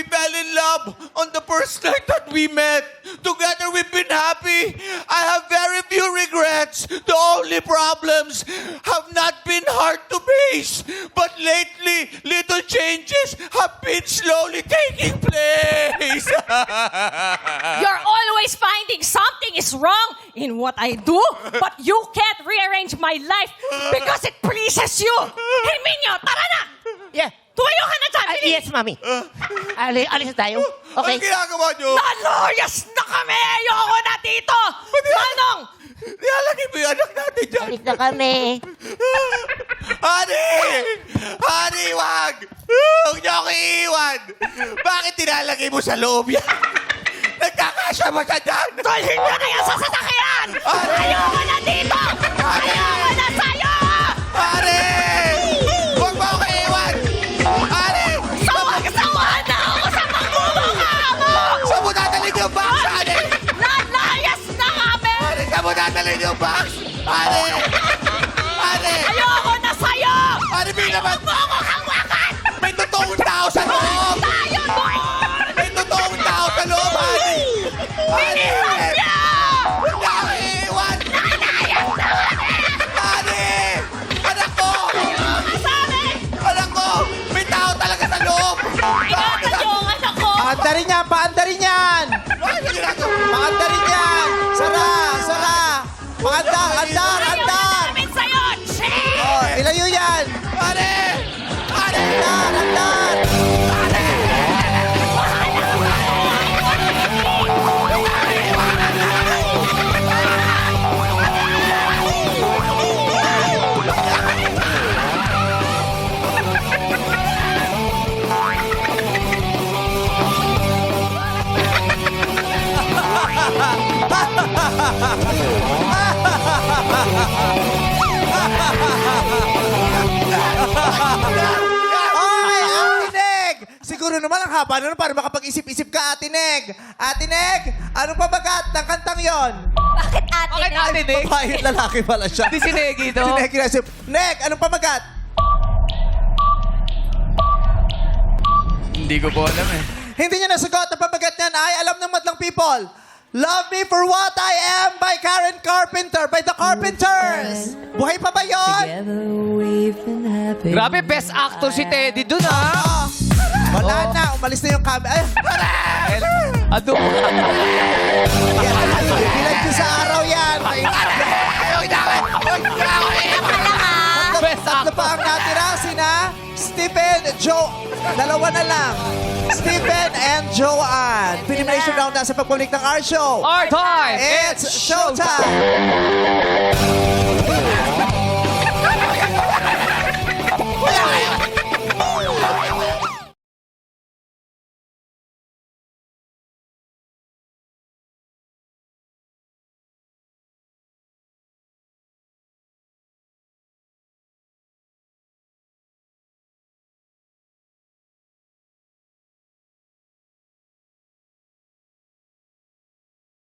We fell in love on the first night that we met. Together we've been happy. I have very few regrets. The only problems have not been hard to face. But lately, little changes have been slowly taking place. You're always finding something is wrong in what I do, but you can't rearrange my life because it pleases you. Herminio, tara na! Yeah. Tumayo ka na dyan, bilis! Yes, mami. Alis na tayo. Okay. Ano ginagawa nyo? Naloyas na kami! Ayoko na dito! Manong! Nilalagay mo yung anak natin dyan. Alis na kami. Honey! Honey, wag! Huwag niyo ako iiwan! Bakit nilalagay mo sa loob yan? Nagkakasya ba siya dyan? Dalhin nyo na yan sa sasakyan! Ayoko na dito! Ayoko na sa'yo! Honey! Huwag mo ako iiwan! Honey! Sawag-sawa na ako sa pagmumukha mo! Saan mo dadalhin yung box, honey? Nalayas na kami! Honey, saan mo dadalhin yung box? Honey! Honey! Ayoko na sa'yo! Honey, may naman! Huwag mo ako hawakan! May totoong tao sa loob! Tayo doon! May totoong tao sa loob, honey! Honey! Iniwan niya! Huwag niyo ako iiwan! Honey! Anak ko! Sabi! Anak ko! May tao talaga sa loob! Ingatan niyo ang anak ko! Paandarin yan! Paandarin yan! Bakit yung ginagawa? Paandarin yan! Sara! Sara! Paandar! Andar! Ayaw na Andar! namin sa'yo! Shit! Oh, ilayo yan! Honey! Honey! Andar! Andar! Ay, Ate Neg! Siguro naman ang haba na nun para makapag-isip-isip ka, Ate Neg. Ate Neg, anong pabagat ng kantang yon? Bakit ate? Bakit ate, Nick? Babae at lalaki pala siya. Di si Negi to. Si Neg, kinasip. Neg, anong pamagat? Hindi ko po alam eh. Hindi niya nasagot. Ang pamagat niyan ay alam ng madlang people. Love Me For What I Am by Karen Carpenter, by The Carpenters. Buhay pa ba yun? Grabe, best actor si Teddy dun ah. Wala na. Umalis na yung camera. Ay, Ado. bilag ko sa araw yan. Best Tatlo actor. pa ang natira. Sina Stephen, Joe. Dalawa na lang. Stephen and Joanne. Elimination round na sa pagpulik ng our show. Our time. It's showtime!